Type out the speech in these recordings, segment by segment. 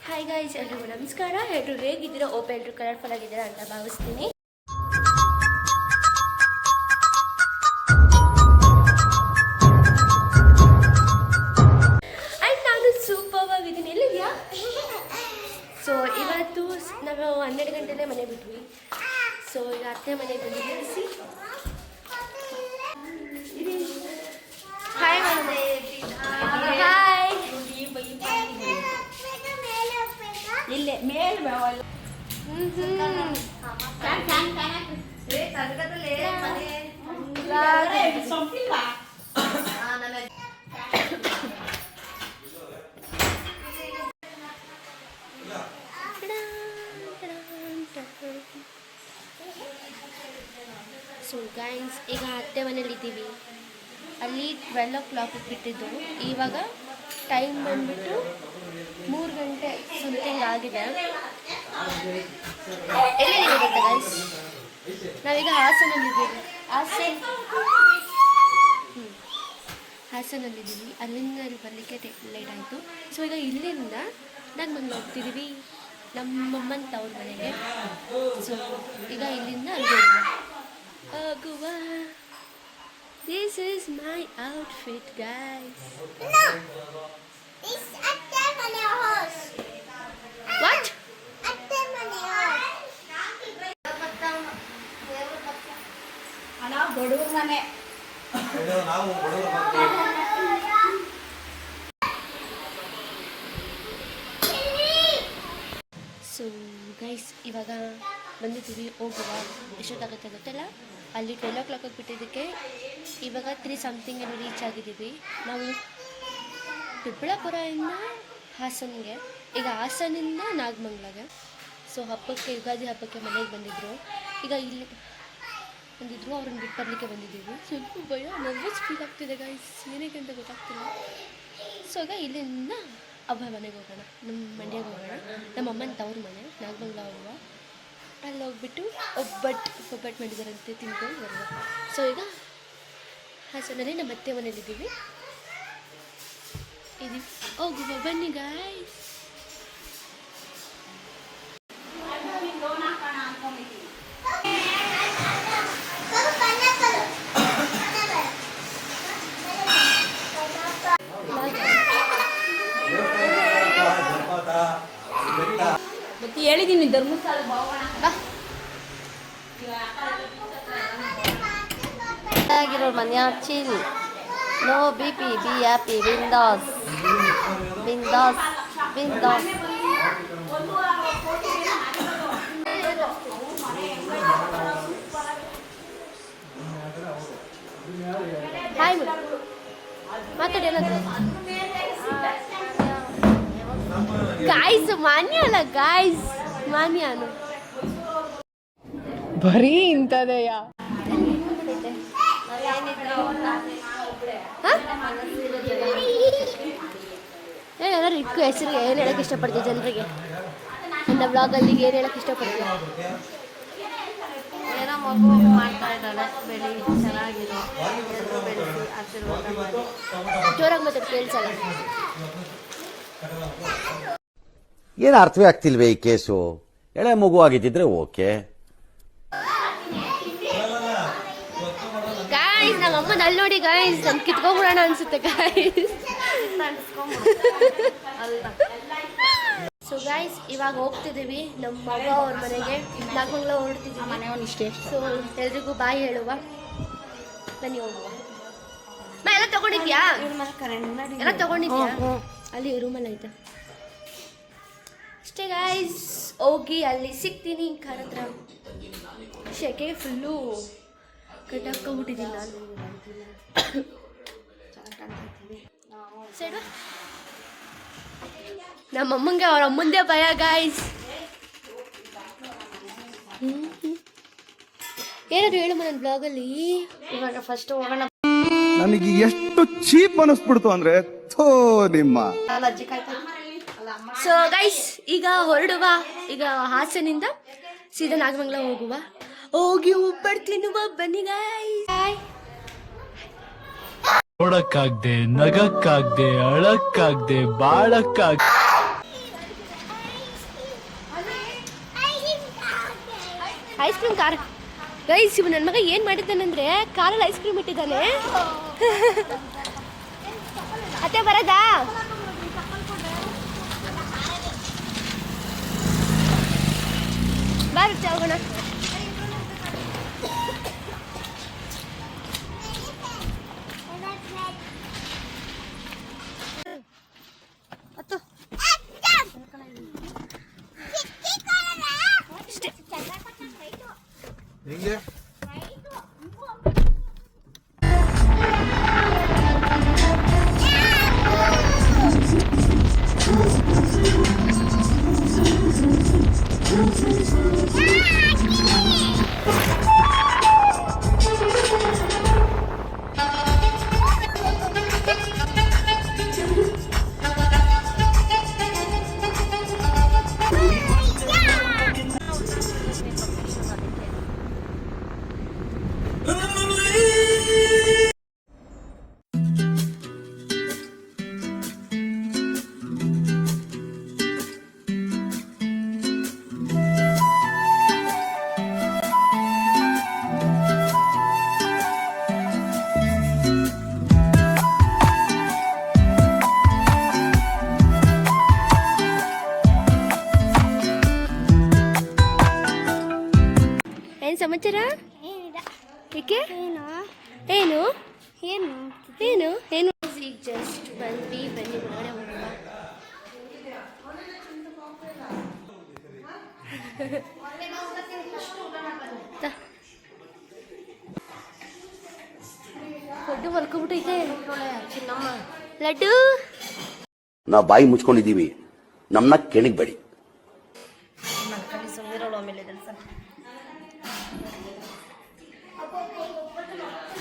Hi guys, ಎಲ್ರಿಗೂ ನಮಸ್ಕಾರ. ಎಲ್ಲರೂ ಹೇಗಿದ್ದೀರಾ? ಎಲ್ಲರೂ ಕಲರ್ಫುಲ್ ಆಗಿದ್ದೀರಾ ಅಂತ ಭಾವಿಸ್ತೀನಿ. ಆ್ಯಂಡ್ ನಾನು ಸೂಪರ್ ಆಗಿದ್ದೀನಿ. ಎಲ್ಲಿದೆಯಾ? ಸೊ ಇವತ್ತು ನಾವು 12 ಗಂಟೆಲೇ ಮನೆ ಬಿಟ್ವಿ. ಸೊ ಈಗ ಅತ್ತೆ ಮನೆಗೆ ಬಂದಿದ್ದೀವಿ. ಹಾಯ್ ಮನೆ. ಹಾಯ್. ಇಲ್ಲೇ ಮೇಲ್ ಸೊ ಗೈಸ್, ಈಗ ಅತ್ತೆ ಮನೇಲಿದ್ದೀವಿ. ಅಲ್ಲಿ 12 o'clock ಬಿಟ್ಟಿದ್ದು. ಇವಾಗ ಟೈಮ್ ಬಂದ್ಬಿಟ್ಟು 3 ಗಂಟೆ ಸಮಥಿಂಗ್ ಆಗಿದೆ. ಎಲ್ಲಿದ್ದೀವಿ ಗೊತ್ತಾ ಗೈಸ್? ನಾವೀಗ ಹಾಸನಲ್ಲಿದ್ದೀವಿ. ಹಾಸನಲ್ಲಿದ್ದೀವಿ. ಅಲ್ಲಿಂದ ಅಲ್ಲಿ ಬರಲಿಕ್ಕೆ ಲೇಟ್ ಆಯಿತು. ಸೊ ಈಗ ಇಲ್ಲಿಂದ ನಾಗಮಂಗ್ಲ ಹೋಗ್ತಿದ್ದೀವಿ, ನಮ್ಮಮ್ಮನ ತವ್ರ ಮನೆಗೆ. ಸೊ ಈಗ ಇಲ್ಲಿಂದ ಅಲ್ಲಿ ಹೋಗುವ. This is my outfit, guys. No, this atte mane house. What? Atte mane house. ana bodu mane ಇದು ನಾವು ಬಡವರು ಮಕ್ಕಳು. ಸೊ ಗೈಸ್, ಇವಾಗ ಬಂದಿದ್ದೀವಿ. ಹೋಗುವ. ಎಷ್ಟೊತ್ತಾಗುತ್ತೆ ಗೊತ್ತಿಲ್ಲ. ಅಲ್ಲಿ 12 o'clock ಬಿಟ್ಟಿದ್ದಕ್ಕೆ ಇವಾಗ 3 something ರೀಚ್ ಆಗಿದ್ದೀವಿ. ನಾವು ದೊಡ್ಡಬಳ್ಳಾಪುರದಿಂದ ಹಾಸನ್ಗೆ, ಈಗ ಹಾಸನಿಂದ ನಾಗಮಂಗ್ಲಗೆ. ಸೊ ಹಬ್ಬಕ್ಕೆ, ಯುಗಾದಿ ಹಬ್ಬಕ್ಕೆ ಮನೆಗೆ ಬಂದಿದ್ದರು. ಈಗ ಇಲ್ಲಿ ಬಂದಿದ್ದರು, ಅವ್ರನ್ನ ಬಿಟ್ಟು ಬರಲಿಕ್ಕೆ ಬಂದಿದ್ದೀವಿ. ಸ್ವಲ್ಪ ಭಯ, ನರ್ವಸ್ ಫೀಲ್ ಆಗ್ತಿದೆ ಗೈಸ್, ಏನಕ್ಕೆ ಅಂತ ಗೊತ್ತಾಗ್ತಿಲ್ಲ. ಸೊ ಈಗ ಇಲ್ಲಿಂದ ಹಬ್ಬ ಮನೆಗೆ ಹೋಗೋಣ, ನಮ್ಮ ಮಂಡ್ಯಗೆ ಹೋಗೋಣ. ನಮ್ಮ ಅಮ್ಮನ ತವ್ರ ಮನೆ ನಾಗಮಂಗ್ಲ ಹೋಗುವ. ಅಲ್ಲಿ ಹೋಗ್ಬಿಟ್ಟು ಒಬ್ಬಟ್ಟು ಮಾಡಿದಾರಂತೆ, ತಿನ್ಕೊಂಡು ಬರುವ. ಸೊ ಈಗ ಹಾಸನಲ್ಲಿ ನಮ್ಮ ಅತ್ತೆ ಮನೇಲಿದ್ದೀವಿ. ಹೋಗುವ, ಬನ್ನಿ ಗಾಯ್ಸ್. ಮತ್ತೆ ಹೇಳಿದ್ದೀನಿ ಧರ್ಮಸ್ಥಳ ಆಗಿರೋ ಮನ್ಯ chill, no B P, be happy, ಬಿಂದಾಸ್ ಬಿಂದಾಸ್ ಬಿಂದಾಸ್. ಹಾಯ್ ಮಾತಾಡಿ. ಏನಾದ್ರು ಗಾಯ್ಸ್, ಮಾನ್ಯ ಅಲ್ಲ ಗಾಯ್ಸ್, ಮಾನ್ಯನು ಬರೀ ಇಂಥದೆಯ. ಏನಾದ್ರು ಇಕ್ಕು ಹೆಸರಿಗೆ ಏನು ಹೇಳಕ್ಕೆ ಇಷ್ಟಪಡ್ತೀವಿ ಜನರಿಗೆ? ನನ್ನ ಬ್ಲಾಗಲ್ಲಿ ಏನು ಹೇಳಕ್ಕೆ ಇಷ್ಟಪಡ್ತೀವಿ? ಏನೋ ಮಗು ಮಾಡ್ತಾ ಇದ್ದಾಳೆ, ಬೆಳಿ ಚೆನ್ನಾಗಿರೋ ಎಲ್ಲರೂ ಬೆಳೆಸಿ ಆಶೀರ್ವಾದ ಮಾಡಿ. ಜೋರಾಗಿ ಮಾತಾಡಿ, ಕೇಳಿಸಲ್ಲ. ಏನು ಅರ್ಥವೇ ಆಗ್ತಿಲ್ವೇ ಈ ಕೇಸು? ಎಳೆ ಮಗು ಆಗಿದ್ದಿದ್ರೆ ಓಕೆ. ಗಾಯ್ಸ್, ನಮ್ಮ ಅಮ್ಮನ ಅಲ್ಲಿ ನೋಡಿ ಗಾಯ್ಸ್, ನಮ್ ಕಿತ್ಕೊಂಡ್ಬಿಡೋಣ ಅನ್ಸುತ್ತೆ ಗಾಯ್ಸ್. ಸೊ ಗಾಯ್ಸ್, ಇವಾಗ ಹೋಗ್ತಿದ್ದೀವಿ ನಮ್ಮ ಮಗ ಅವ್ರ ಮನೆಗೆ. ನಾಗಮಂಗ್ಲ ಹೊರಡ್ತಿದ್ದೀವಿ. ಮನೆಯವನು ಇಷ್ಟೇ. ಸೊ ಎಲ್ರಿಗೂ ಬಾಯ್ ಹೇಳುವ, ಬನ್ನಿ ಹೋಗುವ. ಎಲ್ಲ ತಗೊಂಡಿದ್ಯಾ? ಎಲ್ಲ ತಗೊಂಡಿದ್ಯಾ? ಅಲ್ಲಿ ರೂಮಲ್ಲಿ ಐತೆ ಅಷ್ಟೇ ಗಾಯ್ಸ್. ಹೋಗಿ ಅಲ್ಲಿ ಸಿಗ್ತೀನಿ. ಕಾರ್ ಹತ್ರ ಶೆಕೆ ಫುಲ್ಲು ಕಟ್ಟಾಕೊಂಡ್ಬಿಟ್ಟಿದ್ದೀನಿ ನಾನು. ಸೈಡ್ ನಮ್ಮಮ್ಮಂಗೆ ಅವ್ರ ಅಮ್ಮಂದೇ ಭಯ ಗಾಯ್ಸ್. ಏನಾದ್ರು ಹೇಳು ನನ್ನ ಬ್ಲಾಗಲ್ಲಿ. ಇವಾಗ ಫಸ್ಟ್ ಹೋಗೋಣ. ನನಗೆ ಎಷ್ಟು ಚೀಪ್ ಅನಿಸ್ಬಿಡ್ತು ಅಂದ್ರೆ ಥೋ ನಿಮ್ಮ. ಅಜ್ಜಿ ಕಾಯ್ತಾ. ಸೊ ಗೈಸ್, ಈಗ ಹೊರಡುವ. ಈಗ ಹಾಸನಿಂದ ಸೀದಾ ನಾಗಮಂಗ್ಲ ಹೋಗುವ. ಹೋಗಿ ಉಪ್ಪಟ್ಟು ತಿನ್ನುವ, ಬನ್ನಿ ಗಾಯ್ಸ್. ನೋಡಕ್ಕಾಗ್ದೆ, ನಗಕ್ಕಾಗ್ದೆ, ಅಳಕ್ಕಾಗ್ದೆ, ಬಾಳಕ್ಕಾಗ್ದೆ. ಐಸ್ ಕ್ರೀಮ್ ಖಾರ ಗೈಸ್ ಇವ್ ನನ್ನ ಮಗ ಏನು ಮಾಡಿದ್ದಾನಂದ್ರೆ ಕಾರಲ್ಲಿ ಐಸ್ ಕ್ರೀಮ್ ಇಟ್ಟಿದ್ದಾನೆ. ಅತ್ತೆ ಬರೋದಾ? ಬರುತ್ತೆ ಹೋಗೋಣ. ಹಿಂಗೆ ಏನು ಸಮಾಚಾರ? ಏಕೆ? ಏನು ಏನು ಏನು ಏನು ಈಗ ಜಸ್ಟ್ ಬಂದ್ವಿ. ಬನ್ನಿ ಒಳಗಡೆ ಹೋಗುವ. ದೊಡ್ಡ ಮಲ್ಕೊಬಿಟ್ಟೈತೆ ಚಿನ್ನಮ್ಮ. ಲಡ್ಡು ನಾವು ಬಾಯಿ ಮುಚ್ಕೊಂಡಿದ್ದೀವಿ, ನಮ್ಮನ್ನ ಕೆಣಗಬೇಡಿ.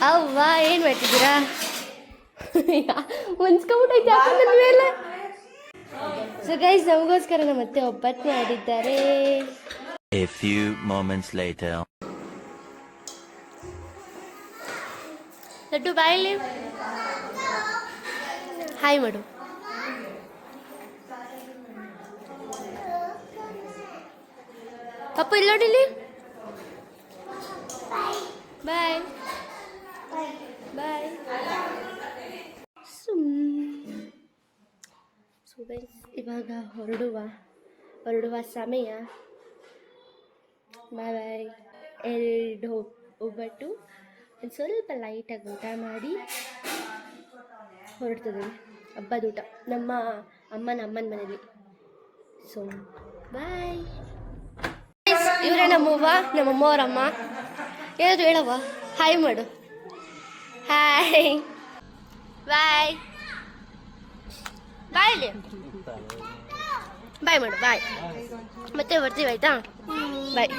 ಅವ್ವ ಏನು ಮಾಡ್ತಿದ್ದೀರಾ? ಮುನ್ಸ್ಕೊಂಬಿಟ್ಟೈತೆ ನನ್ನ ಮೇಲೆ. ಸೊ ಗೈಸ್ ನಮಗೋಸ್ಕರ ನಮ್ಮ ಅತ್ತೆ ಒಬ್ಬಟ್ಟು ಮಾಡಿದ್ದಾರೆ. A few moments later. Laddu ಬಾಯಲ್ಲಿ ಹಾಯ್ ಮಾಡು. ಪಪ್ಪು ಇಲ್ಲಿ ನೋಡಿಲಿ. ಬಾಯ್ ಬಾಯ್. ಸೊ ಗೈಸ್ ಇವಾಗ ಹೊರಡುವ ಸಮಯ. ಬಾಯ್ ಬಾಯ್. 2 ಒಬ್ಬಟ್ಟು ಒಂದು ಸ್ವಲ್ಪ ಲೈಟಾಗಿ ಊಟ ಮಾಡಿ ಹೊರಡ್ತಿದ್ದೀವಿ. ಹಬ್ಬದ ಊಟ ನಮ್ಮ ಅಮ್ಮನ ಮನೇಲಿ. So bye. ಇವರೇ ನಮ್ಮವ್ವ, ನಮ್ಮಮ್ಮ ಅವರಮ್ಮ. ಏನಾದರೂ ಹೇಳವ್ವ, ಹಾಯ್ ಮಾಡು. ಹಾಯ್ ಬಾಯ್ ಬಾಯ್ ಬಾಯ್ ಮಾಡು. ಬಾಯ್. ಮತ್ತೆ ಬರ್ತೀವಿ ಆಯ್ತಾ? ಬಾಯ್.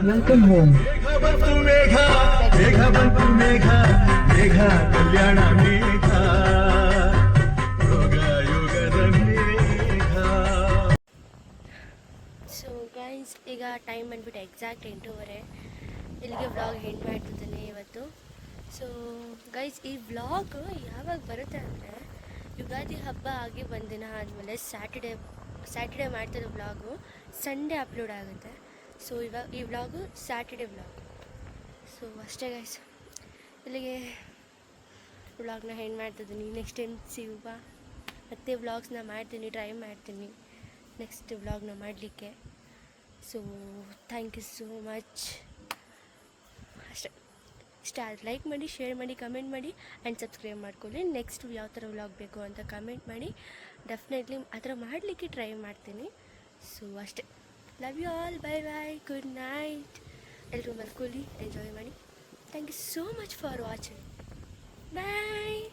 Welcome home. ಸೊ ಗೈಸ್ ಈಗ ಟೈಮ್ ಬಂದ್ಬಿಟ್ಟು ಎಕ್ಸಾಕ್ಟ್ 8:30. ಇಲ್ಲಿಗೆ ವ್ಲಾಗ್ ಎಂಡ್ ಮಾಡ್ತಿದ್ದೇನೆ ಇವತ್ತು. ಸೊ ಗೈಸ್ ಈ ವ್ಲಾಗ್ ಯಾವಾಗ ಬರುತ್ತೆ ಅಂದರೆ ಯುಗಾದಿ ಹಬ್ಬ ಆಗಿ ಒಂದಿನ ಆದಮೇಲೆ ಸ್ಯಾಟರ್ಡೇ ಮಾಡ್ತಿರೋ ವ್ಲಾಗು ಸಂಡೇ ಅಪ್ಲೋಡ್ ಆಗುತ್ತೆ. ಸೊ ಇವಾಗ ಈ ವ್ಲಾಗು ಸ್ಯಾಟರ್ಡೇ ವ್ಲಾಗ್. ಸೊ ಅಷ್ಟೇ ಗೈಸ್, ಇಲ್ಲಿಗೆ ವ್ಲಾಗ್ನ ಎಂಡ್ ಮಾಡ್ತಿದ್ದೀನಿ. ನೆಕ್ಸ್ಟ್ ಟೈಮ್ ಸಿಗುವ ಮತ್ತೆ ವ್ಲಾಗ್ಸ್ನ ಮಾಡ್ತೀನಿ, ಟ್ರೈ ಮಾಡ್ತೀನಿ ನೆಕ್ಸ್ಟ್ ವ್ಲಾಗ್ನ ಮಾಡಲಿಕ್ಕೆ. So thank you so much. ಅಷ್ಟೇ ಇಷ್ಟ ಆದರೆ ಲೈಕ್ ಮಾಡಿ, ಶೇರ್ ಮಾಡಿ, ಕಮೆಂಟ್ ಮಾಡಿ ಆ್ಯಂಡ್ ಸಬ್ಸ್ಕ್ರೈಬ್ ಮಾಡ್ಕೊಳ್ಳಿ. ನೆಕ್ಸ್ಟ್ ಯಾವ ಥರ ವ್ಲಾಗ್ ಬೇಕು ಅಂತ ಕಮೆಂಟ್ ಮಾಡಿ. ಡೆಫಿನೆಟ್ಲಿ ಆ ಥರ ಮಾಡಲಿಕ್ಕೆ ಟ್ರೈ ಮಾಡ್ತೀನಿ. ಸೊ ಅಷ್ಟೇ. Love you all. Bye bye. Good night. ಎಲ್ಲರೂ ಮಲ್ಕೊಳ್ಳಿ, ಎಂಜಾಯ್ ಮಾಡಿ. Thank you so much for watching. Bye.